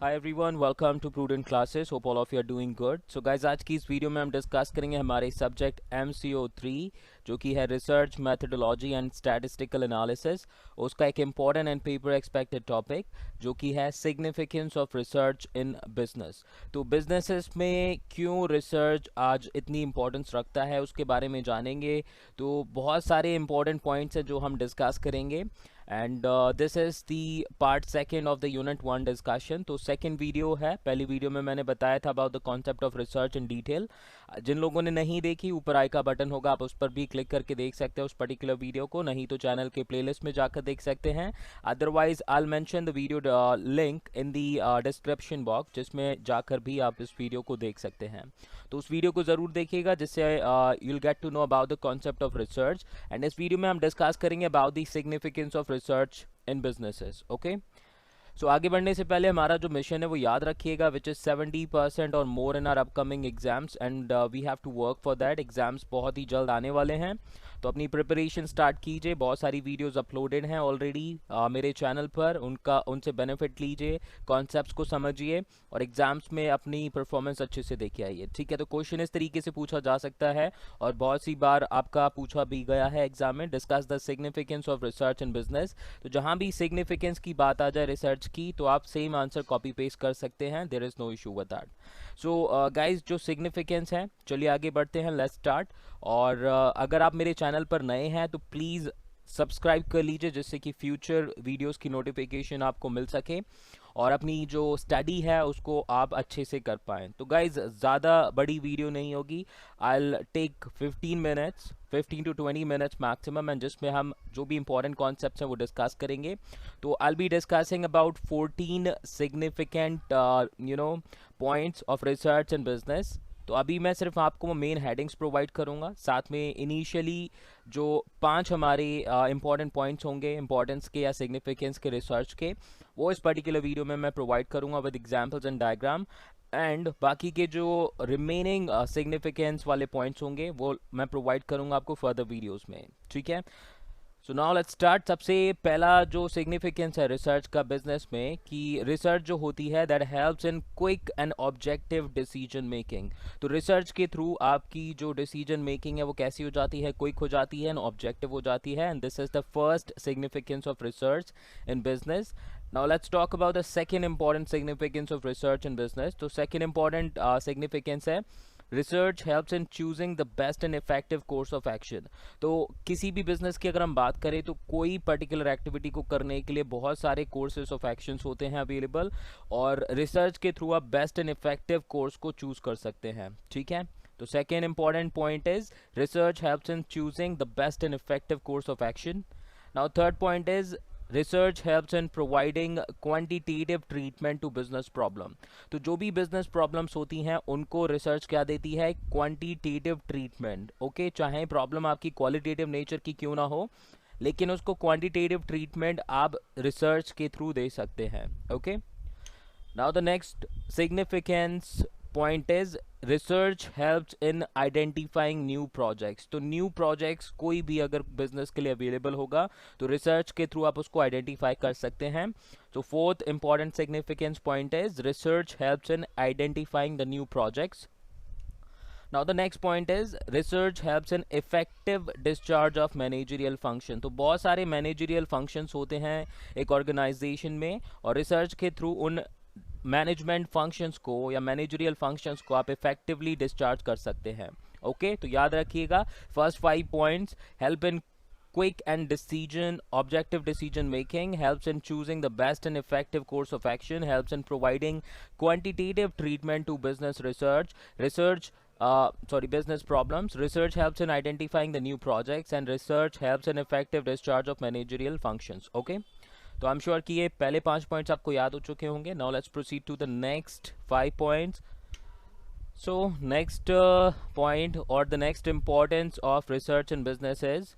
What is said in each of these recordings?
Hi everyone, welcome to prudent classes. Hope all of you are doing good. So guys, आज की इस video में हम discuss करेंगे हमारे सब्जेक्ट MCO3 जो कि है research methodology and statistical analysis. उसका एक important and paper expected topic जो कि है significance of research in business. तो बिजनेसेस में क्यों रिसर्च आज इतनी इंपॉर्टेंस रखता है उसके बारे में जानेंगे। तो बहुत सारे इंपॉर्टेंट पॉइंट्स हैं जो हम डिस्कस करेंगे and this is the part second of the unit 1 discussion. तो सेकेंड वीडियो है। पहली वीडियो में मैंने बताया था about the concept of research in detail. जिन लोगों ने नहीं देखी, ऊपर आई का बटन होगा, आप उस पर भी क्लिक करके देख सकते हैं उस पर्टिकुलर वीडियो को, नहीं तो चैनल के प्लेलिस्ट में जाकर देख सकते हैं। Otherwise I will mention the video link in the description box, जिसमें जाकर भी आप इस वीडियो को देख सकते हैं। तो उस वीडियो को ज़रूर देखिएगा जिससे you will get to know about the concept of research. And इस वीडियो में हम डिस्कस करेंगे about the significance of research in businesses. Okay, so आगे बढ़ने से पहले हमारा जो मिशन है वो याद रखिएगा, विच इज़ 70% और more in our upcoming exams and we have to work for that. Exams बहुत ही जल्द आने वाले हैं, तो अपनी प्रिपरेशन स्टार्ट कीजिए। बहुत सारी वीडियोस अपलोडेड हैं ऑलरेडी मेरे चैनल पर, उनसे बेनिफिट लीजिए, कॉन्सेप्ट्स को समझिए और एग्जाम्स में अपनी परफॉर्मेंस अच्छे से देखे आइए। ठीक है, तो क्वेश्चन इस तरीके से पूछा जा सकता है और बहुत सी बार आपका पूछा भी गया है एग्जाम में, discuss the significance of research in business. तो जहाँ भी सिग्निफिकेंस की बात आ जाए रिसर्च की, तो आप सेम आंसर कॉपी पेस्ट कर सकते हैं, there is no issue with that. So guys, जो सिग्निफिकेंस है, चलिए आगे बढ़ते हैं, लेट्स स्टार्ट। और अगर आप मेरे चैनल पर नए हैं तो प्लीज़ सब्सक्राइब कर लीजिए, जिससे कि फ्यूचर वीडियोस की नोटिफिकेशन आपको मिल सके और अपनी जो स्टडी है उसको आप अच्छे से कर पाएँ। तो गाइज, ज़्यादा बड़ी वीडियो नहीं होगी, I will take 15 to 20 minutes maximum, and जिसमें हम जो भी इंपॉर्टेंट कॉन्सेप्ट्स हैं वो डिस्कस करेंगे। तो I will be discussing about 14 significant points of research in business. तो अभी मैं सिर्फ आपको मेन हेडिंग्स प्रोवाइड करूंगा, साथ में इनिशियली जो 5 हमारे इंपॉर्टेंट पॉइंट्स होंगे इंपॉर्टेंस के या सिग्निफिकेंस के रिसर्च के, वो इस पर्टिकुलर वीडियो में मैं प्रोवाइड करूंगा with examples and diagram. And बाकी के जो रिमेनिंग सिग्निफिकेंस वाले पॉइंट्स होंगे वो मैं प्रोवाइड करूंगा आपको फर्दर वीडियोस में। ठीक है, सो नाउ लेट्स स्टार्ट। सबसे पहला जो सिग्निफिकेंस है रिसर्च का बिजनेस में, कि रिसर्च जो होती है that helps in quick and objective decision making. तो रिसर्च के थ्रू आपकी जो डिसीजन मेकिंग है वो कैसी हो जाती है, क्विक हो जाती है एंड ऑब्जेक्टिव हो जाती है, and this is the first significance of research in business. Now let's talk about the second important significance of research in business. तो second important significance है, research helps in choosing the best and effective course of action. तो किसी भी business की अगर हम बात करें तो कोई पर्टिकुलर एक्टिविटी को करने के लिए बहुत सारे कोर्सेज ऑफ एक्शंस होते हैं अवेलेबल, और रिसर्च के थ्रू आप बेस्ट एंड इफेक्टिव कोर्स को चूज कर सकते हैं। ठीक है, तो second important point is research helps in choosing the best and effective course of action. Now third point is research helps in providing quantitative treatment to business problem. तो जो भी बिजनेस प्रॉब्लम्स होती हैं उनको रिसर्च क्या देती है, quantitative treatment. Okay, चाहे प्रॉब्लम आपकी क्वालिटेटिव नेचर की क्यों ना हो, लेकिन उसको क्वांटिटेटिव ट्रीटमेंट आप रिसर्च के थ्रू दे सकते हैं। Okay, now the next significance point is research helps in identifying new projects. तो न्यू प्रोजेक्ट्स कोई भी अगर बिजनेस के लिए अवेलेबल होगा तो रिसर्च के थ्रू आप उसको आइडेंटिफाई कर सकते हैं। तो fourth important significance point is research helps in identifying the new projects. Now the next point is research helps in effective discharge of managerial function। तो बहुत सारे managerial functions होते हैं एक organization में, और research के थ्रू उन मैनेजमेंट फंक्शंस को या मैनेजरियल फंक्शंस को आप इफेक्टिवली डिस्चार्ज कर सकते हैं। ओके, तो याद रखिएगा first 5 points, help in quick and objective decision making, helps in choosing the best and effective course of action, helps in providing quantitative treatment to business business problems, research helps in identifying the new projects, and research helps in effective discharge of managerial functions. Okay, तो I am sure कि ये पहले 5 points आपको याद हो चुके होंगे। Now let's proceed to the next 5 points. So next point और the next importance of research in business is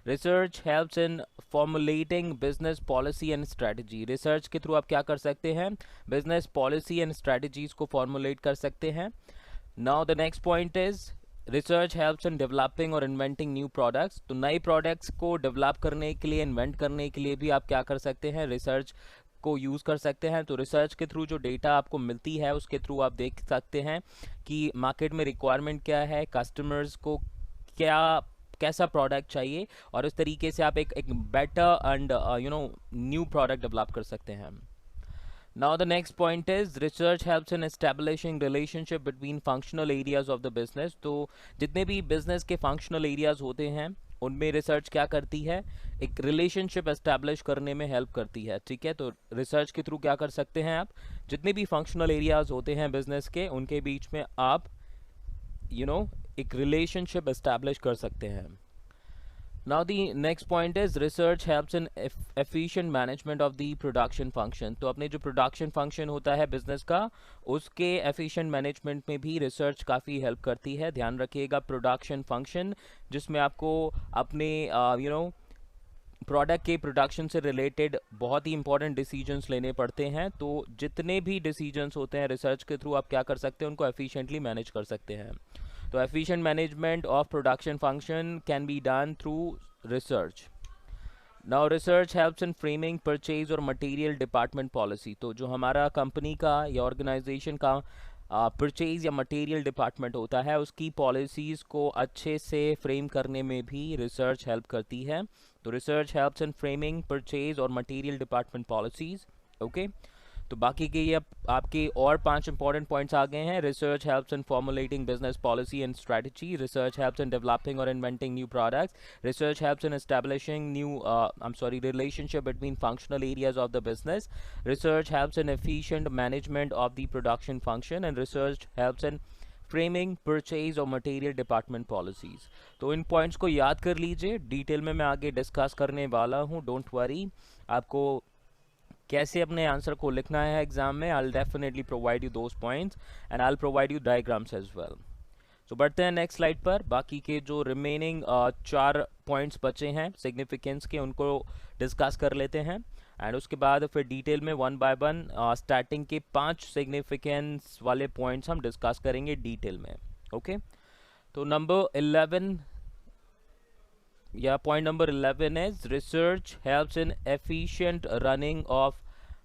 research helps in formulating business policy and strategy. रिसर्च के थ्रू आप क्या कर सकते हैं, बिजनेस पॉलिसी एंड स्ट्रेटजीज को formulate कर सकते हैं। Now the next point is research helps in developing और इन्वेंटिंग न्यू प्रोडक्ट्स। तो नए प्रोडक्ट्स को डेवलप करने के लिए, इन्वेंट करने के लिए भी आप क्या कर सकते हैं, रिसर्च को यूज़ कर सकते हैं। तो रिसर्च के थ्रू जो डेटा आपको मिलती है उसके थ्रू आप देख सकते हैं कि मार्केट में रिक्वायरमेंट क्या है, कस्टमर्स को क्या कैसा प्रोडक्ट चाहिए, और उस तरीके से आप एक better and new product develop कर सकते हैं। Now the next point is research helps in establishing relationship between functional areas of the business। तो जितने भी business के functional areas होते हैं उनमें रिसर्च क्या करती है, एक रिलेशनशिप एस्टैब्लिश करने में हेल्प करती है। ठीक है, तो रिसर्च के थ्रू क्या कर सकते हैं आप, जितने भी फंक्शनल एरियाज होते हैं बिजनेस के उनके बीच में आप एक रिलेशनशिप एस्टैब्लिश कर सकते हैं। Now the next point is research helps in efficient management of the production function। तो अपने जो production function होता है business का उसके efficient management में भी research काफ़ी help करती है। ध्यान रखिएगा production function जिसमें आपको अपने प्रोडक्ट के प्रोडक्शन से रिलेटेड बहुत ही इंपॉर्टेंट डिसीजंस लेने पड़ते हैं। तो जितने भी डिसीजंस होते हैं रिसर्च के थ्रू आप क्या कर सकते हैं, उनको एफिशिएंटली मैनेज कर सकते हैं। तो efficient management of production function can be done through research. Now research helps in framing purchase और मटेरियल डिपार्टमेंट पॉलिसी। तो जो हमारा कंपनी का या ऑर्गेनाइजेशन का परचेज या मटेरियल डिपार्टमेंट होता है उसकी पॉलिसीज़ को अच्छे से फ्रेम करने में भी रिसर्च हेल्प करती है। तो रिसर्च हेल्प्स इन फ्रेमिंग परचेज और मटेरियल डिपार्टमेंट पॉलिसीज़। ओके, तो बाकी के ये आपके और 5 इंपॉर्टेंट पॉइंट्स आ गए हैं। Research helps in formulating business policy and strategy, research helps in developing और inventing new products, research helps in establishing relationship between functional areas of the business, research helps in efficient management of the production function, and research helps in framing purchase और material department policies. तो इन points को याद कर लीजिए, detail में मैं आगे discuss करने वाला हूँ, डोंट वरी। आपको कैसे अपने आंसर को लिखना है एग्जाम में, I will definitely provide you those points and I will provide you diagrams as well. तो बढ़ते हैं नेक्स्ट स्लाइड पर। बाकी के जो रिमेनिंग 4 पॉइंट्स बचे हैं सिग्निफिकेंस के उनको डिस्कस कर लेते हैं एंड उसके बाद फिर डिटेल में 1 बाय 1 स्टार्टिंग के 5 सिग्निफिकेंस वाले पॉइंट्स हम डिस्कस करेंगे डिटेल में। ओके, तो नंबर 11 या point number 11 is research helps in efficient running of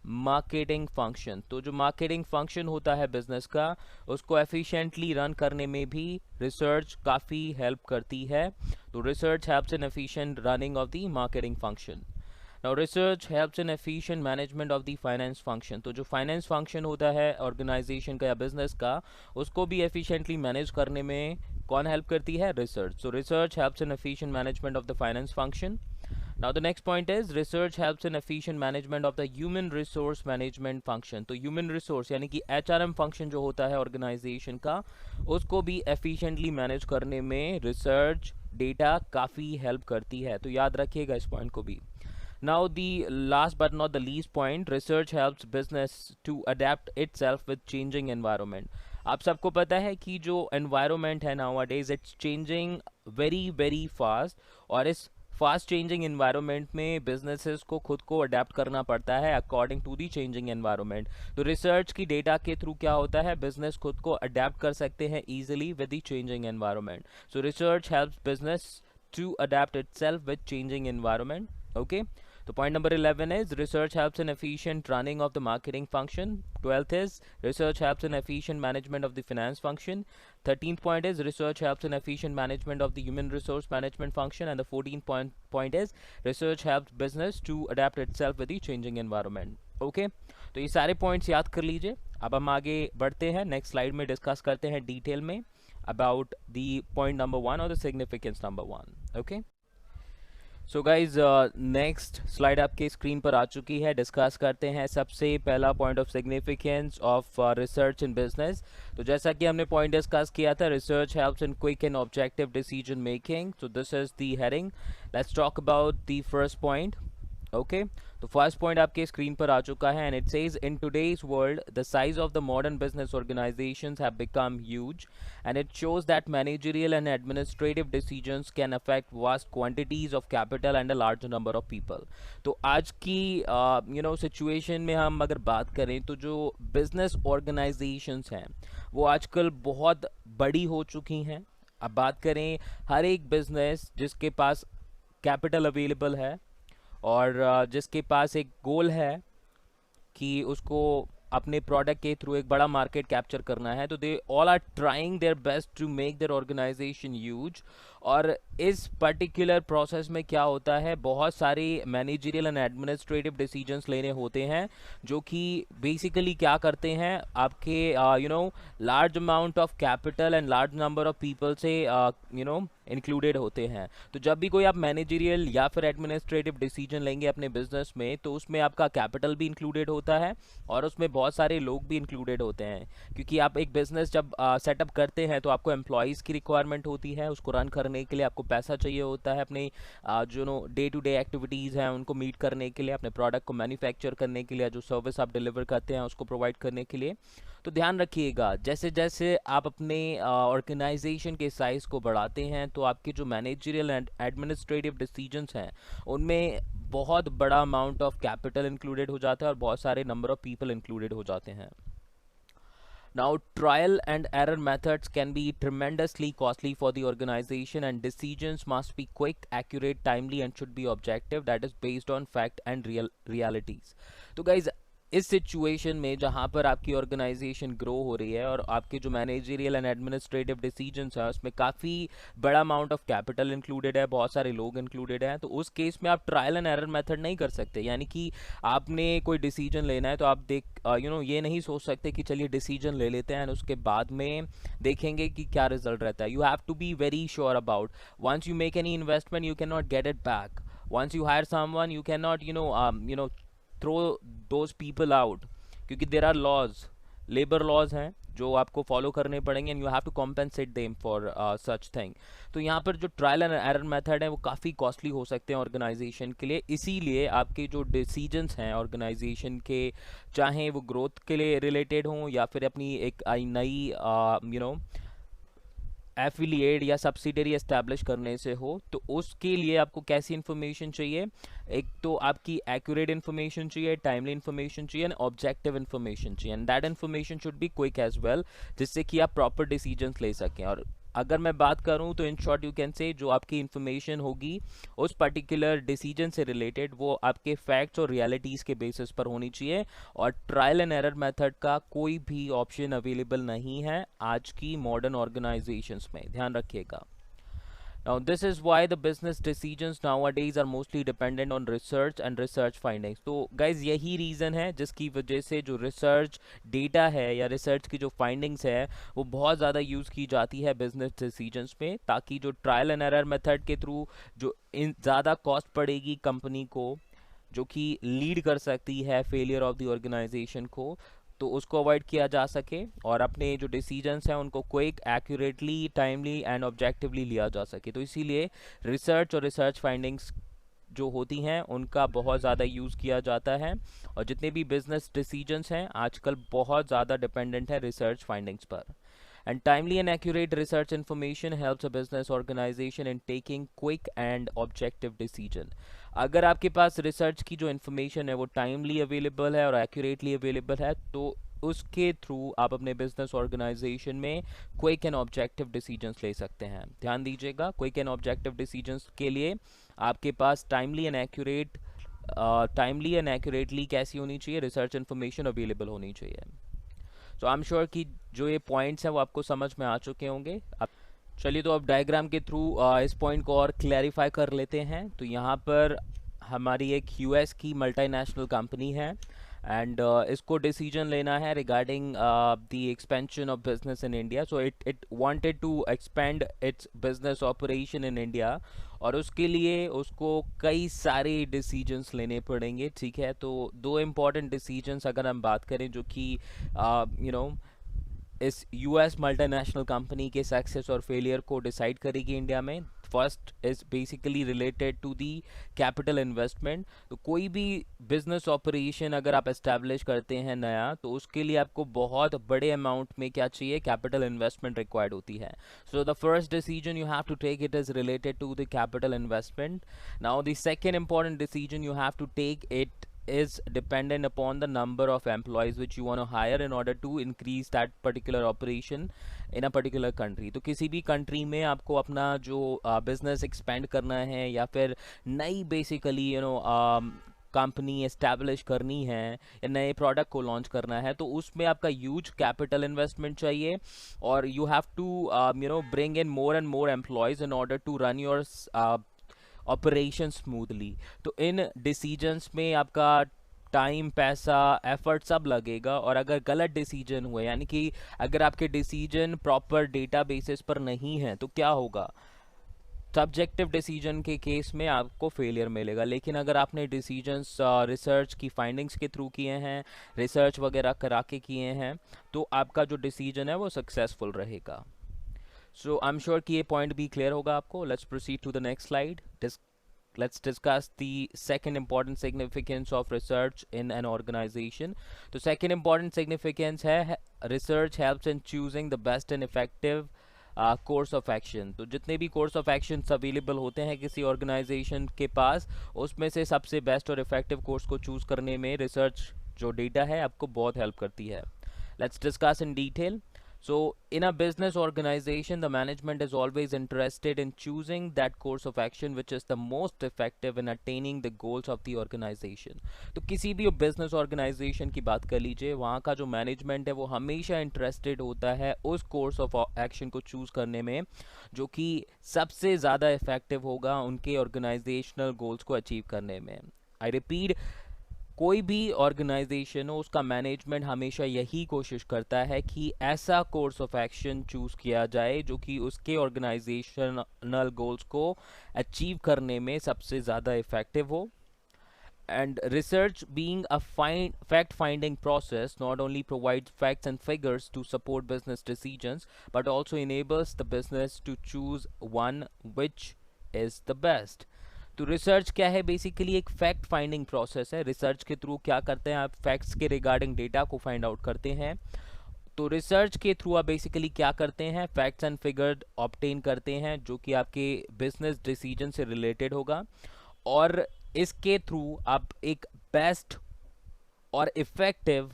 marketing function. तो जो मार्केटिंग फंक्शन होता है बिजनेस का उसको एफिशिएंटली रन करने में भी रिसर्च काफ़ी हेल्प करती है। तो research helps in efficient running of the marketing function. Now research helps in efficient management of the finance function. तो जो फाइनेंस फंक्शन होता है ऑर्गेनाइजेशन का या बिजनेस का उसको भी एफिशिएंटली मैनेज करने में कौन हेल्प करती है, research. So research helps in efficient management of the finance function. Now the next point is research helps in efficient management of the human resource management function। तो human resource यानी कि HRM function जो होता है organization का उसको भी efficiently manage करने में research data काफ़ी help करती है। तो याद रखिएगा इस point को भी। Now the last but not the least point, research helps business to adapt itself with changing environment। आप सबको पता है कि जो environment है nowadays it's changing very very fast, और इस फास्ट चेंजिंग एनवायरनमेंट में बिजनेसेस को खुद को अडेप्ट करना पड़ता है according to the changing environment. तो रिसर्च की डेटा के थ्रू क्या होता है, बिजनेस खुद को अडेप्ट कर सकते हैं easily with the changing environment. So research helps business to adapt itself with changing environment. Okay, तो point number 11 is research helps in efficient running of the marketing function। 12th is research helps in efficient management of the finance function। 13th point is research helps in efficient management of the human resource management function, and the 14th point is research helps business to adapt itself with the changing environment। Okay, तो ये सारे points याद कर लीजिए। अब हम आगे बढ़ते हैं, नेक्स्ट स्लाइड में डिस्कस करते हैं डिटेल में अबाउट द पॉइंट नंबर 1 और the significance number 1। Okay, so guys next slide आपके स्क्रीन पर आ चुकी है। डिस्कस करते हैं सबसे पहला point of significance of research in business. तो जैसा कि हमने पॉइंट डिस्कस किया था, research helps in quick and objective decision making. So this is the heading. Let's talk about the first point. Okay, तो फर्स्ट पॉइंट आपके screen पर आ चुका है and it says in today's world the size of the modern business organisations have become huge and it shows that managerial and administrative decisions can affect vast quantities of capital and a large number of people. तो आज की situation में हम अगर बात करें तो जो बिजनेस ऑर्गेनाइजेशंस हैं वो आजकल बहुत बड़ी हो चुकी हैं। अब बात करें हर एक बिजनेस जिसके पास कैपिटल अवेलेबल है और जिसके पास एक गोल है कि उसको अपने प्रोडक्ट के थ्रू एक बड़ा मार्केट कैप्चर करना है, तो they all are trying their best to make their organisation huge. और इस पर्टिकुलर प्रोसेस में क्या होता है, बहुत सारे मैनेजरियल एंड एडमिनिस्ट्रेटिव डिसीजंस लेने होते हैं, जो कि बेसिकली क्या करते हैं, आपके large amount of capital and large number of people से इंक्लूडेड होते हैं। तो जब भी कोई आप मैनेजरियल या फिर एडमिनिस्ट्रेटिव डिसीजन लेंगे अपने बिजनेस में, तो उसमें आपका कैपिटल भी इंक्लूडेड होता है और उसमें बहुत सारे लोग भी इंक्लूडेड होते हैं, क्योंकि आप एक बिजनेस जब सेटअप करते हैं तो आपको एम्प्लॉयज़ की रिक्वायरमेंट होती है, उसको रन करने के लिए आपको पैसा चाहिए होता है, अपने जो डे टू डे एक्टिविटीज़ हैं उनको मीट करने के लिए, अपने प्रोडक्ट को मैन्युफैक्चर करने के लिए, जो सर्विस आप डिलीवर करते हैं उसको प्रोवाइड करने के लिए। तो ध्यान रखिएगा, जैसे जैसे आप अपने ऑर्गेनाइजेशन के साइज़ को बढ़ाते हैं, तो आपके जो मैनेजरियल एंड एडमिनिस्ट्रेटिव डिसीजंस हैं उनमें बहुत बड़ा अमाउंट ऑफ कैपिटल इंक्लूडेड हो जाता है और बहुत सारे नंबर ऑफ पीपल इंक्लूडेड हो जाते हैं। Now, trial and error methods can be tremendously costly for the organization, and decisions must be quick, accurate, timely, and should be objective, that is based on fact and realities. तो guys, इस situation में जहाँ पर आपकी organisation grow हो रही है और आपके जो मैनेजरियल एंड एडमिनिस्ट्रेटिव डिसीजंस हैं उसमें काफ़ी बड़ा अमाउंट ऑफ कैपिटल इंक्लूडेड है, बहुत सारे लोग इंक्लूडेड हैं, तो उस केस में आप ट्रायल एंड एरर मेथड नहीं कर सकते। यानी कि आपने कोई डिसीजन लेना है तो आप ये नहीं सोच सकते कि चलिए डिसीजन ले लेते हैं और उसके बाद में देखेंगे कि क्या रिजल्ट रहता है। You have to be very sure about, once you make any investment you can not get it back, once you hire someone you can not throw those people out, क्योंकि there are laws, labour laws हैं जो आपको follow करने पड़ेंगे, and you have to compensate them for such thing. तो यहाँ पर जो ट्रायल एंड एरर मेथड है वो काफ़ी कॉस्टली हो सकते हैं ऑर्गेनाइजेशन के लिए, इसीलिए आपके जो डिसीजंस हैं ऑर्गेनाइजेशन के, चाहे वो ग्रोथ के लिए रिलेटेड हों या फिर अपनी एक नई एफिलिएट या सब्सिडरी एस्टैब्लिश करने से हो, तो उसके लिए आपको कैसी इन्फॉर्मेशन चाहिए, एक तो आपकी एक्यूरेट इन्फॉर्मेशन चाहिए, टाइमली इन्फॉर्मेशन चाहिए, एंड ऑब्जेक्टिव इन्फॉर्मेशन चाहिए, and that information should be quick as well, जिससे कि आप प्रॉपर डिसीजंस ले सकें। और अगर मैं बात करूं तो in short you can say जो आपकी इन्फॉर्मेशन होगी उस पर्टिकुलर डिसीजन से रिलेटेड वो आपके फैक्ट्स और रियलिटीज़ के बेसिस पर होनी चाहिए, और ट्रायल एंड एरर मेथड का कोई भी ऑप्शन अवेलेबल नहीं है आज की मॉडर्न ऑर्गेनाइजेशंस में, ध्यान रखिएगा। Now, this is why the business decisions nowadays are mostly dependent on research and research findings. तो guys यही रीज़न है जिसकी वजह से जो रिसर्च डेटा है या रिसर्च की जो फाइंडिंग्स है वो बहुत ज़्यादा यूज़ की जाती है बिजनेस डिसीजंस में, ताकि जो ट्रायल एंड एरर मेथड के थ्रू जो ज़्यादा कॉस्ट पड़ेगी कंपनी को, जो कि लीड कर सकती है फेलियर ऑफ द ऑर्गेनाइजेशन को, तो उसको अवॉइड किया जा सके और अपने जो डिसीजंस हैं उनको quick, accurately, timely and objectively लिया जा सके। तो इसीलिए रिसर्च और रिसर्च फाइंडिंग्स जो होती हैं उनका बहुत ज़्यादा यूज़ किया जाता है, और जितने भी बिजनेस डिसीजंस हैं आजकल बहुत ज़्यादा डिपेंडेंट है रिसर्च फाइंडिंग्स पर। And timely and accurate research information helps a business organization in taking quick and objective decision. अगर आपके पास रिसर्च की जो इन्फॉर्मेशन है वो टाइमली अवेलेबल है और एक्यूरेटली अवेलेबल है, तो उसके थ्रू आप अपने बिजनेस ऑर्गेनाइजेशन में क्विक एंड ऑब्जेक्टिव डिसीजंस ले सकते हैं। ध्यान दीजिएगा, क्विक एंड ऑब्जेक्टिव डिसीजंस के लिए आपके पास टाइमली एंड एक्यूरेटली कैसी होनी चाहिए, रिसर्च इन्फॉर्मेशन अवेलेबल होनी चाहिए। तो आई एम श्योर कि जो ये पॉइंट्स हैं वो आपको समझ में आ चुके होंगे। अब चलिए तो अब डायग्राम के थ्रू इस पॉइंट को और क्लैरिफाई कर लेते हैं। तो यहाँ पर हमारी एक यूएस की मल्टीनेशनल कंपनी है, एंड इसको डिसीजन लेना है regarding the expansion of business in India. So it wanted to expand its business operation in India, और उसके लिए उसको कई सारे डिसीजंस लेने पड़ेंगे, ठीक है। तो दो इम्पॉर्टेंट डिसीजंस अगर हम बात करें जो कि इस यूएस मल्टीनेशनल कंपनी के सक्सेस और फेलियर को डिसाइड करेगी इंडिया में। First is basically related to the capital investment. तो कोई भी बिजनेस ऑपरेशन अगर आप एस्टैब्लिश करते हैं नया, तो उसके लिए आपको बहुत बड़े अमाउंट में क्या चाहिए, कैपिटल इन्वेस्टमेंट रिक्वायर्ड होती है। So the first decision you have to take it is related to the capital investment. Now the second important decision you have to take it is dependent upon the number of employees which you want to hire in order to increase that particular operation in a particular country। तो किसी भी country में आपको अपना जो business expand करना है या फिर नई बेसिकली कंपनी एस्टैब्लिश करनी है या नए प्रोडक्ट को लॉन्च करना है, तो उसमें आपका ह्यूज कैपिटल इन्वेस्टमेंट चाहिए और you have to bring in more and more employees in order to run your operation smoothly. तो इन डिसीजंस में आपका टाइम, पैसा, एफर्ट सब लगेगा और अगर गलत डिसीजन हुए, यानी कि अगर आपके डिसीजन प्रॉपर डेटा बेसिस पर नहीं है, तो क्या होगा? सब्जेक्टिव डिसीजन के केस में आपको फेलियर मिलेगा। लेकिन अगर आपने डिसीजंस रिसर्च की फाइंडिंग्स के थ्रू किए हैं, रिसर्च वगैरह करा के किए हैं, तो आपका जो डिसीजन है वो सक्सेसफुल रहेगा। सो आई एम श्योर कि ये पॉइंट भी क्लियर होगा आपको। Let's proceed to the next slide. Let's discuss the second important significance of research in an organization. तो second important significance है research helps in choosing the best and effective course of action. तो जितने भी course of action available होते हैं किसी organisation के पास, उसमें से सबसे बेस्ट और इफेक्टिव कोर्स को चूज़ करने में रिसर्च जो डेटा है आपको बहुत हेल्प करती है। Let's discuss in detail. So in a business organization, the management is always interested in choosing that course of action which is the most effective in attaining the goals of the organization. तो किसी भी business organization की बात कर लीजिए, वहाँ का जो management है वो हमेशा interested होता है उस course of action को choose करने में जो कि सबसे ज़्यादा effective होगा उनके organizational goals को achieve करने में। I repeat, कोई भी ऑर्गेनाइजेशन हो उसका मैनेजमेंट हमेशा यही कोशिश करता है कि ऐसा कोर्स ऑफ एक्शन चूज़ किया जाए जो कि उसके ऑर्गेनाइजेशनल गोल्स को अचीव करने में सबसे ज़्यादा इफ़ेक्टिव हो। And research being a fact-finding process not only provides facts and figures to support business decisions but also enables the business to choose one which is the best. तो research क्या है? Basically एक fact finding process है। Research के through क्या करते हैं आप? फैक्ट्स के रिगार्डिंग डेटा को फाइंड आउट करते हैं। तो रिसर्च के थ्रू आप बेसिकली क्या करते हैं? फैक्ट्स एंड फिगर ऑब्टेन करते हैं जो कि आपके बिजनेस डिसीजन से रिलेटेड होगा और इसके थ्रू आप एक बेस्ट और इफेक्टिव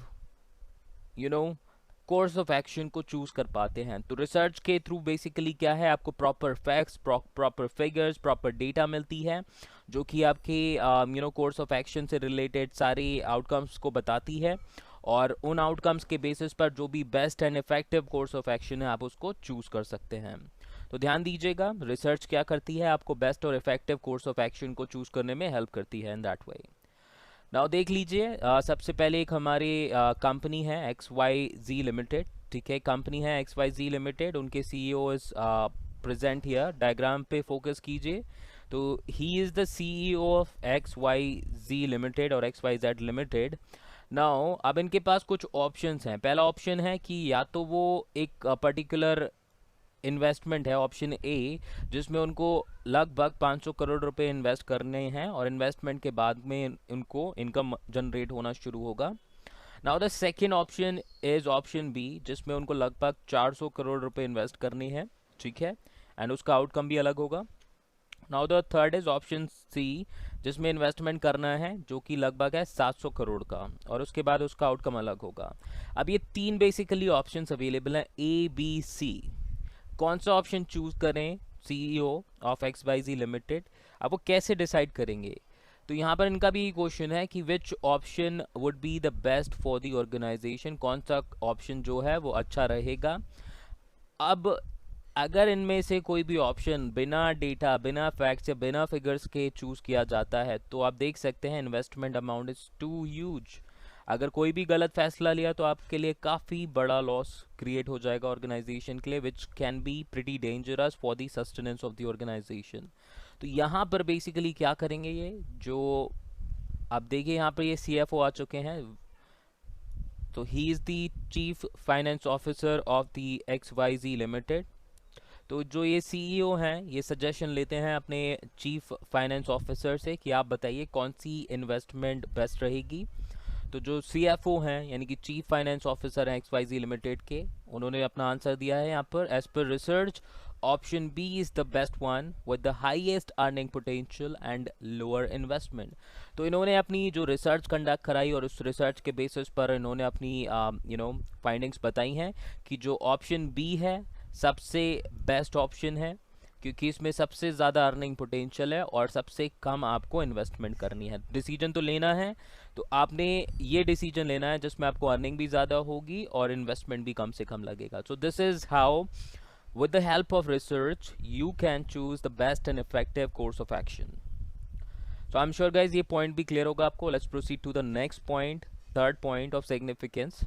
कोर्स ऑफ एक्शन को चूज कर पाते हैं। तो रिसर्च के थ्रू बेसिकली क्या है? आपको proper facts, proper figures, proper data मिलती है जो कि आपके कोर्स ऑफ एक्शन से रिलेटेड सारे आउटकम्स को बताती है और उन आउटकम्स के बेसिस पर जो भी best and effective course of action है आप उसको चूज कर सकते हैं। तो ध्यान दीजिएगा, रिसर्च क्या करती है? आपको बेस्ट और इफेक्टिव कोर्स ऑफ एक्शन को चूज करने में हेल्प करती है इन दैट वे। नाउ देख लीजिए, सबसे पहले एक हमारी कंपनी है XYZ लिमिटेड। ठीक है, कंपनी है XYZ लिमिटेड, उनके CEO is present here. Diagram पे फोकस कीजिए। तो he is the CEO of XYZ limited और XYZ लिमिटेड। नाउ अब इनके पास कुछ ऑप्शंस हैं। पहला ऑप्शन है कि या तो वो एक पर्टिकुलर इन्वेस्टमेंट है, ऑप्शन ए, जिसमें उनको लगभग 500 करोड़ रुपए इन्वेस्ट करने हैं और इन्वेस्टमेंट के बाद में उनको इनकम जनरेट होना शुरू होगा। Now the second option is option B, जिसमें उनको लगभग 400 करोड़ रुपए इन्वेस्ट करनी है। ठीक है, एंड उसका आउटकम भी अलग होगा। Now the third is option C, जिसमें इन्वेस्टमेंट करना है जो कि लगभग है 700 करोड़ का और उसके बाद उसका आउटकम अलग होगा। अब ये तीन बेसिकली ऑप्शंस अवेलेबल हैं, ABC। कौन सा ऑप्शन चूज करें CEO ऑफ XYZ लिमिटेड? अब वो कैसे डिसाइड करेंगे? तो यहाँ पर इनका भी क्वेश्चन है कि which option would be the best for the organisation, कौन सा ऑप्शन जो है वो अच्छा रहेगा। अब अगर इनमें से कोई भी ऑप्शन बिना डेटा, बिना फैक्ट्स या बिना फिगर्स के चूज किया जाता है तो आप देख सकते हैं investment amount is too huge. अगर कोई भी गलत फैसला लिया तो आपके लिए काफ़ी बड़ा लॉस क्रिएट हो जाएगा ऑर्गेनाइजेशन के लिए, which can be pretty dangerous for the sustenance of the organisation. तो यहाँ पर बेसिकली क्या करेंगे, ये जो आप देखिए यहाँ पर ये CFO आ चुके हैं। तो he is the chief finance officer of the XYZ limited. तो जो ये CEO हैं ये सजेशन लेते हैं अपने चीफ फाइनेंस ऑफिसर से कि आप बताइए कौन सी इन्वेस्टमेंट बेस्ट रहेगी। तो जो CFO हैं यानी कि चीफ फाइनेंस ऑफिसर हैं XYZ लिमिटेड के, उन्होंने अपना आंसर दिया है यहाँ पर, as per research option B is the best one with the highest earning potential and lower investment. तो इन्होंने अपनी जो रिसर्च कंडक्ट कराई और उस रिसर्च के बेसिस पर इन्होंने अपनी फाइंडिंग्स बताई हैं कि जो ऑप्शन बी है सबसे बेस्ट ऑप्शन है, क्योंकि इसमें सबसे ज़्यादा अर्निंग पोटेंशियल है और सबसे कम आपको इन्वेस्टमेंट करनी है। डिसीजन तो लेना है, तो आपने ये डिसीजन लेना है जिसमें आपको अर्निंग भी ज़्यादा होगी और इन्वेस्टमेंट भी कम से कम लगेगा। So this is how with the help of research you can choose the best and effective course of action. So I'm sure guys ये point भी clear होगा आपको. Let's proceed to the next point, third point of significance.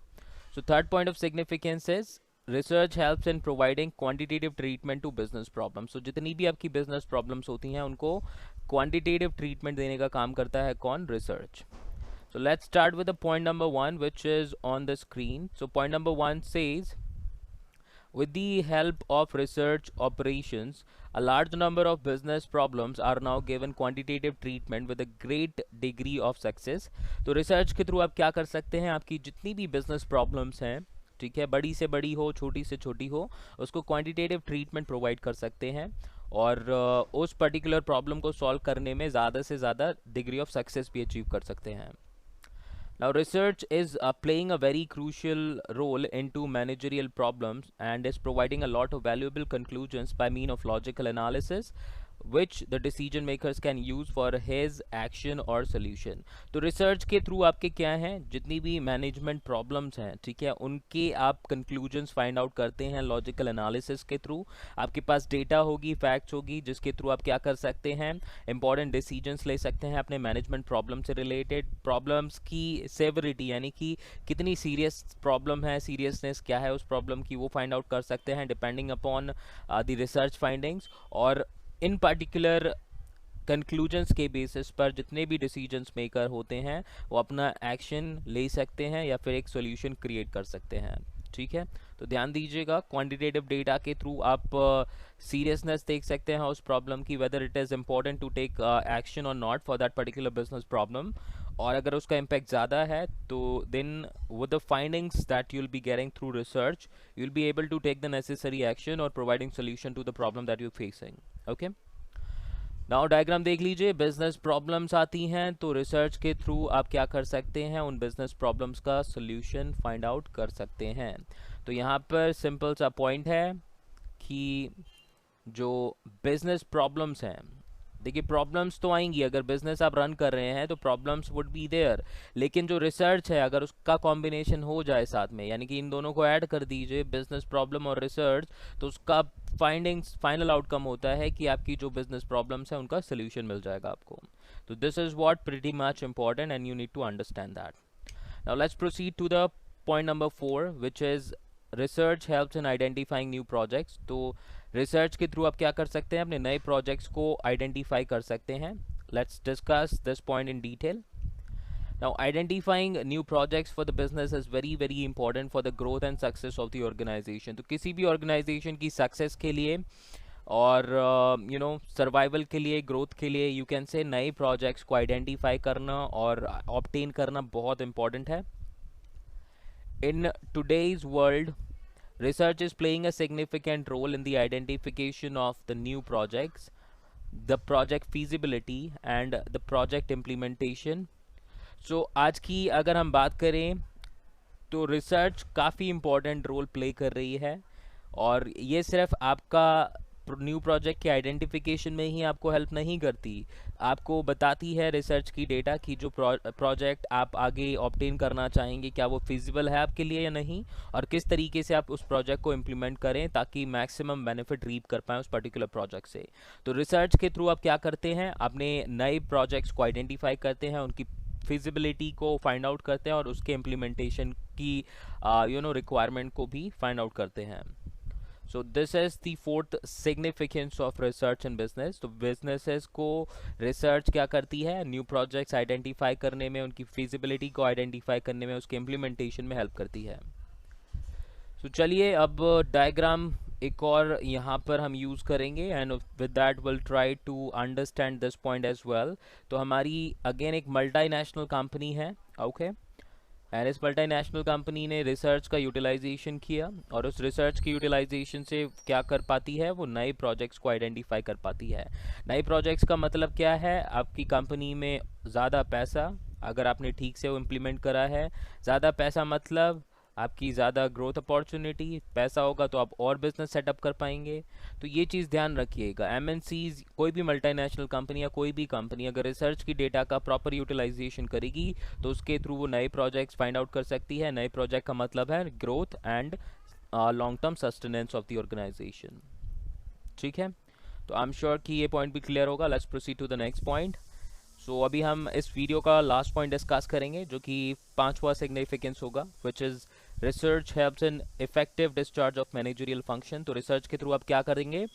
So third point of significance is research helps in providing quantitative treatment to business problems. So जितनी भी आपकी business problems होती हैं उनको quantitative treatment देने का काम करता है कौन? Research. So let's start with the point number 1 which is on the screen. So point number 1 says, with the help of research operations, a large number of business problems are now given quantitative treatment with a great degree of success. तो रिसर्च के through आप क्या कर सकते हैं, आपकी जितनी भी बिजनेस प्रॉब्लम्स हैं, ठीक है, बड़ी से बड़ी हो छोटी से छोटी हो, उसको क्वांटिटेटिव ट्रीटमेंट प्रोवाइड कर सकते हैं और उस पर्टिकुलर प्रॉब्लम को सॉल्व करने में ज़्यादा से ज़्यादा डिग्री ऑफ सक्सेस भी अचीव कर सकते हैं. Now research is playing a very crucial role into managerial problems and is providing a lot of valuable conclusions by means of logical analysis which the decision makers can use for his action or solution. तो रिसर्च के through आपके क्या हैं, जितनी भी management problems हैं, ठीक है, उनके आप कंक्लूजन्स फाइंड आउट करते हैं लॉजिकल एनालिसिस के थ्रू. आपके पास डेटा होगी, फैक्ट्स होगी, जिसके थ्रू आप क्या कर सकते हैं, इंपॉर्टेंट डिसीजंस ले सकते हैं अपने मैनेजमेंट प्रॉब्लम से रिलेटेड. प्रॉब्लम्स की सेवरिटी यानी कि कितनी सीरियस प्रॉब्लम है, सीरियसनेस क्या है उस प्रॉब्लम की, वो फाइंड आउट कर सकते हैं depending upon the research findings. और इन पर्टिकुलर कंक्लूजन्स के बेसिस पर जितने भी डिसीजंस मेकर होते हैं वो अपना एक्शन ले सकते हैं या फिर एक सॉल्यूशन क्रिएट कर सकते हैं. ठीक है, तो ध्यान दीजिएगा, क्वांटिटेटिव डेटा के थ्रू आप सीरियसनेस देख सकते हैं उस प्रॉब्लम की, whether it is important to take action और not for that particular business problem. और अगर उसका इम्पैक्ट ज़्यादा है तो then with the findings that you will be getting through research you will be able to take the necessary action और providing solution to the problem that you facing. Okay, now diagram देख लीजिए. Business problems आती हैं तो रिसर्च के through आप क्या कर सकते हैं, उन बिजनेस प्रॉब्लम्स का सोल्यूशन फाइंड आउट कर सकते हैं. तो यहाँ पर सिंपल सा पॉइंट है कि जो बिजनेस प्रॉब्लम्स हैं, देखिए प्रॉब्लम्स तो आएंगी, अगर बिजनेस आप रन कर रहे हैं तो प्रॉब्लम्स वुड बी देयर, लेकिन जो रिसर्च है अगर उसका कॉम्बिनेशन हो जाए साथ में, यानी कि इन दोनों को ऐड कर दीजिए, बिजनेस प्रॉब्लम और रिसर्च, तो उसका फाइंडिंग्स फाइनल आउटकम होता है कि आपकी जो बिजनेस प्रॉब्लम्स है उनका सोल्यूशन मिल जाएगा आपको. तो this is what pretty much important and you need to understand that. Now let's proceed to the point number 4 which is research helps in identifying new projects. तो रिसर्च के थ्रू आप क्या कर सकते हैं, अपने नए प्रोजेक्ट्स को आइडेंटिफाई कर सकते हैं. Let's discuss this point in detail. Now identifying new projects for the business is very important for the growth and success of the organization. तो किसी भी organization की success के लिए और सर्वाइवल के लिए, ग्रोथ के लिए, यू कैन से नए प्रोजेक्ट्स को आइडेंटिफाई करना और ऑब्टेन करना बहुत इंपॉर्टेंट है. In today's world, research is playing a significant role in the identification of the new projects, the project feasibility and the project implementation. So आज की अगर हम बात करें तो रिसर्च काफ़ी इम्पोर्टेंट रोल प्ले कर रही है और ये सिर्फ आपका न्यू प्रोजेक्ट के आइडेंटिफिकेशन में ही आपको हेल्प नहीं करती, आपको बताती है रिसर्च की डेटा कि जो प्रोजेक्ट आप आगे ऑब्टेन करना चाहेंगे क्या वो फिजिबल है आपके लिए या नहीं, और किस तरीके से आप उस प्रोजेक्ट को इम्प्लीमेंट करें ताकि मैक्सिमम बेनिफिट रीप कर पाएँ उस पर्टिकुलर प्रोजेक्ट से. तो रिसर्च के थ्रू आप क्या करते हैं, अपने नए प्रोजेक्ट्स को आइडेंटिफाई करते हैं, उनकी फिजिबिलिटी को फाइंड आउट करते हैं और उसके इम्प्लीमेंटेशन की रिक्वायरमेंट को भी फाइंड आउट करते हैं. So this is the fourth significance of research in business. तो बिजनेसेस को रिसर्च क्या करती है, न्यू प्रोजेक्ट्स आइडेंटिफाई करने में, उनकी फिजिबिलिटी को आइडेंटिफाई करने में, उसके इम्प्लीमेंटेशन में हेल्प करती है. सो चलिए अब डायग्राम एक और यहाँ पर हम यूज़ करेंगे and with that will try to understand this point as well. तो हमारी अगेन एक मल्टीनेशनल कंपनी है, ओके, एंड इस मल्टीनेशनल कंपनी ने रिसर्च का यूटिलाइजेशन किया और उस रिसर्च की यूटिलाइजेशन से क्या कर पाती है, वो नए प्रोजेक्ट्स को आइडेंटिफाई कर पाती है. नए प्रोजेक्ट्स का मतलब क्या है, आपकी कंपनी में ज़्यादा पैसा, अगर आपने ठीक से वो इम्प्लीमेंट करा है, ज़्यादा पैसा मतलब आपकी ज़्यादा ग्रोथ अपॉर्चुनिटी, पैसा होगा तो आप और बिजनेस सेटअप कर पाएंगे। तो ये चीज़ ध्यान रखिएगा। एमएनसीज, कोई भी मल्टीनेशनल कंपनी या कोई भी कंपनी अगर रिसर्च की डेटा का प्रॉपर यूटिलाइजेशन करेगी तो उसके थ्रू वो नए प्रोजेक्ट्स फाइंड आउट कर सकती है। नए प्रोजेक्ट का मतलब है growth and long term sustenance of the organisation. ठीक है, तो आई एम श्योर कि ये पॉइंट भी क्लियर होगा। Let's proceed to the next point. So अभी हम इस वीडियो का लास्ट पॉइंट डिस्कस करेंगे जो कि 5वां सिग्निफिकेंस होगा, which is research helps in effective discharge of managerial function. तो रिसर्च के थ्रू आप क्या करेंगे,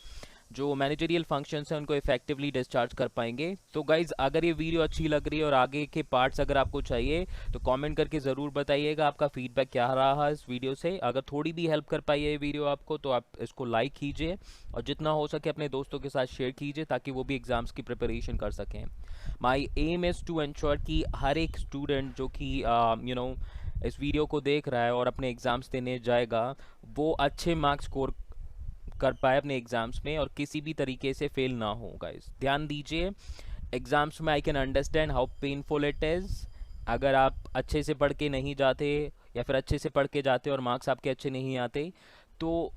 जो मैनेजरियल फंक्शंस हैं उनको इफेक्टिवली डिस्चार्ज कर पाएंगे। तो गाइज अगर ये वीडियो अच्छी लग रही है और आगे के पार्ट्स अगर आपको चाहिए तो कमेंट करके ज़रूर बताइएगा आपका फीडबैक क्या रहा है इस वीडियो से। अगर थोड़ी भी हेल्प कर पाई है ये वीडियो आपको तो आप इसको लाइक कीजिए और जितना हो सके अपने दोस्तों के साथ शेयर कीजिए ताकि वो भी एग्ज़ाम्स की प्रिपरेशन कर सकें। माई एम इज़ टू एंश्योर कि हर एक स्टूडेंट जो कि इस वीडियो को देख रहा है और अपने एग्ज़ाम्स देने जाएगा वो अच्छे मार्क्स स्कोर कर पाए अपने एग्ज़ाम्स में और किसी भी तरीके से फेल ना हो। गाइस ध्यान दीजिए, एग्ज़ाम्स में I can understand how painful it is. अगर आप अच्छे से पढ़ के नहीं जाते या फिर अच्छे से पढ़ के जाते और मार्क्स आपके अच्छे नहीं आते तो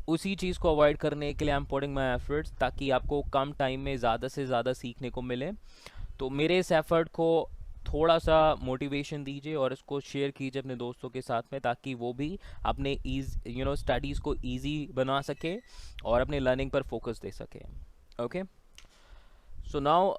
उसी चीज़ को अवॉइड करने के लिए I am putting my efforts ताकि आपको कम टाइम में ज़्यादा से ज़्यादा सीखने को मिले। तो मेरे इस एफर्ट को थोड़ा सा मोटिवेशन दीजिए और इसको शेयर कीजिए अपने दोस्तों के साथ में ताकि वो भी अपने स्टडीज़ को ईजी बना सके और अपने लर्निंग पर फोकस दे सके। Okay, so now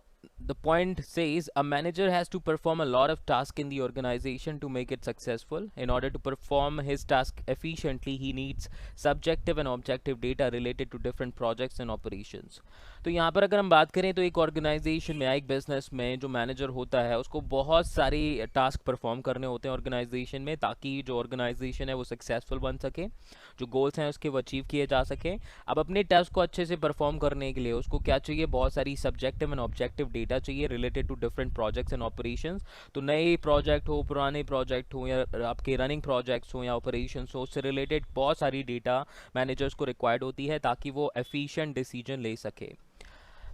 the point says a manager has to perform a lot of tasks in the organization to make it successful. In order to perform his task efficiently, he needs subjective and objective data related to different projects and operations. तो यहाँ पर अगर हम बात करें तो एक organisation में या एक बिजनेस में जो मैनेजर होता है उसको बहुत सारे टास्क परफॉर्म करने होते हैं ऑर्गेनाइजेशन में ताकि जो ऑर्गेनाइजेशन है वो सक्सेसफुल बन सके, जो गोल्स हैं उसके वो अचीव किए जा सके। अब अपने टास्क को अच्छे से परफॉर्म करने के लिए उसको क्या चाहिए, बहुत सारी सब्जेक्टिव एंड ऑब्जेक्टिव डेटा चाहिए related to different projects and operations. तो नए प्रोजेक्ट हो, पुराने प्रोजेक्ट हो या आपके रनिंग प्रोजेक्ट्स हो या ऑपरेशंस हो, उससे रिलेटेड बहुत सारी डेटा मैनेजर्स को रिक्वायर्ड होती है ताकि वो एफिशिएंट डिसीजन ले सके।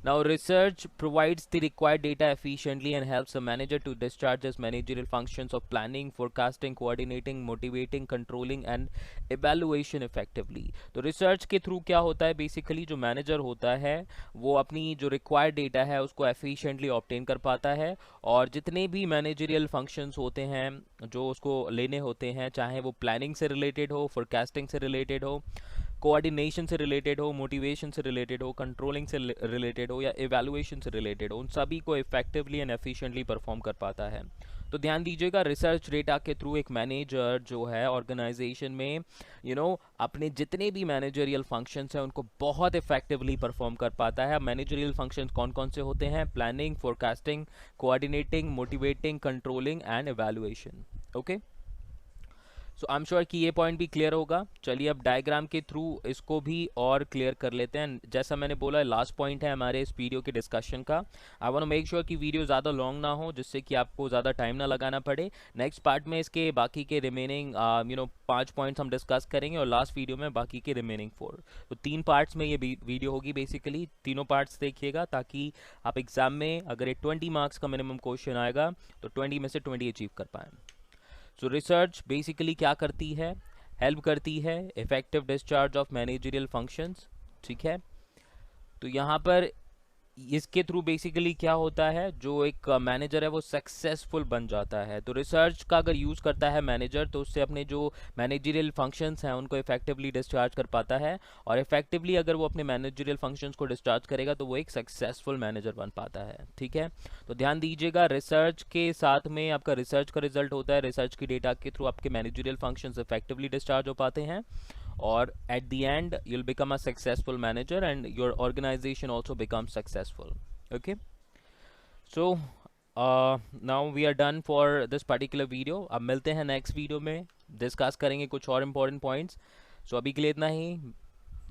Now, research provides the required data efficiently and helps a manager to discharge his managerial functions of planning, forecasting, coordinating, motivating, controlling and evaluation effectively. तो research के through क्या होता है, basically जो manager होता है वो अपनी जो required data है उसको efficiently obtain कर पाता है और जितने भी managerial functions होते हैं जो उसको लेने होते हैं, चाहे वो planning से related हो, forecasting से related हो, कोऑर्डिनेशन से रिलेटेड हो, मोटिवेशन से रिलेटेड हो, कंट्रोलिंग से रिलेटेड हो या इवैल्यूएशन से रिलेटेड हो, उन सभी को इफेक्टिवली एंड एफिशिएंटली परफॉर्म कर पाता है। तो ध्यान दीजिएगा, रिसर्च डेटा के थ्रू एक मैनेजर जो है ऑर्गेनाइजेशन में अपने जितने भी मैनेजरियल फंक्शंस हैं उनको बहुत इफेक्टिवली परफॉर्म कर पाता है। मैनेजरियल फंक्शंस कौन कौन से होते हैं, planning, forecasting, coordinating, motivating, controlling and evaluation. Okay, so I am sure कि ये पॉइंट भी क्लियर होगा। चलिए अब डायग्राम के थ्रू इसको भी और क्लियर कर लेते हैं। जैसा मैंने बोला लास्ट पॉइंट है हमारे इस वीडियो के डिस्कशन का। I want to make sure कि वीडियो ज़्यादा लॉन्ग ना हो जिससे कि आपको ज़्यादा टाइम ना लगाना पड़े। नेक्स्ट पार्ट में इसके बाकी के रिमेनिंग 5 पॉइंट्स हम डिस्कस करेंगे और लास्ट वीडियो में बाकी के रिमेनिंग 4। तो 3 पार्ट्स में ये वीडियो होगी बेसिकली। तीनों पार्ट्स देखिएगा ताकि आप एग्जाम में अगर एक 20 मार्क्स का मिनिमम क्वेश्चन आएगा तो 20 में से 20 अचीव कर पाएँ। सो रिसर्च बेसिकली क्या करती है, हेल्प करती है effective discharge of managerial functions. ठीक है, तो यहाँ पर इसके थ्रू बेसिकली क्या होता है, जो एक मैनेजर है वो सक्सेसफुल बन जाता है। तो रिसर्च का अगर यूज़ करता है मैनेजर तो उससे अपने जो मैनेजरियल फंक्शंस हैं उनको इफेक्टिवली डिस्चार्ज कर पाता है और इफेक्टिवली अगर वो अपने मैनेजरियल फंक्शंस को डिस्चार्ज करेगा तो वो एक सक्सेसफुल मैनेजर बन पाता है। ठीक है, तो ध्यान दीजिएगा, रिसर्च के साथ में आपका रिसर्च का रिजल्ट होता है, रिसर्च की डेटा के थ्रू आपके मैनेजरियल फंक्शंस इफेक्टिवली डिस्चार्ज हो पाते हैं और at the end you'll become a successful manager and your organization also becomes successful. Okay, so now we are done for this particular video. अब मिलते हैं नेक्स्ट वीडियो में, discuss करेंगे कुछ और इम्पोर्टेंट पॉइंट्स। सो अभी के लिए इतना ही।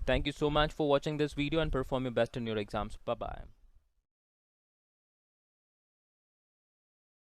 Thank you so much for watching this video and perform your best in your exams. Bye bye.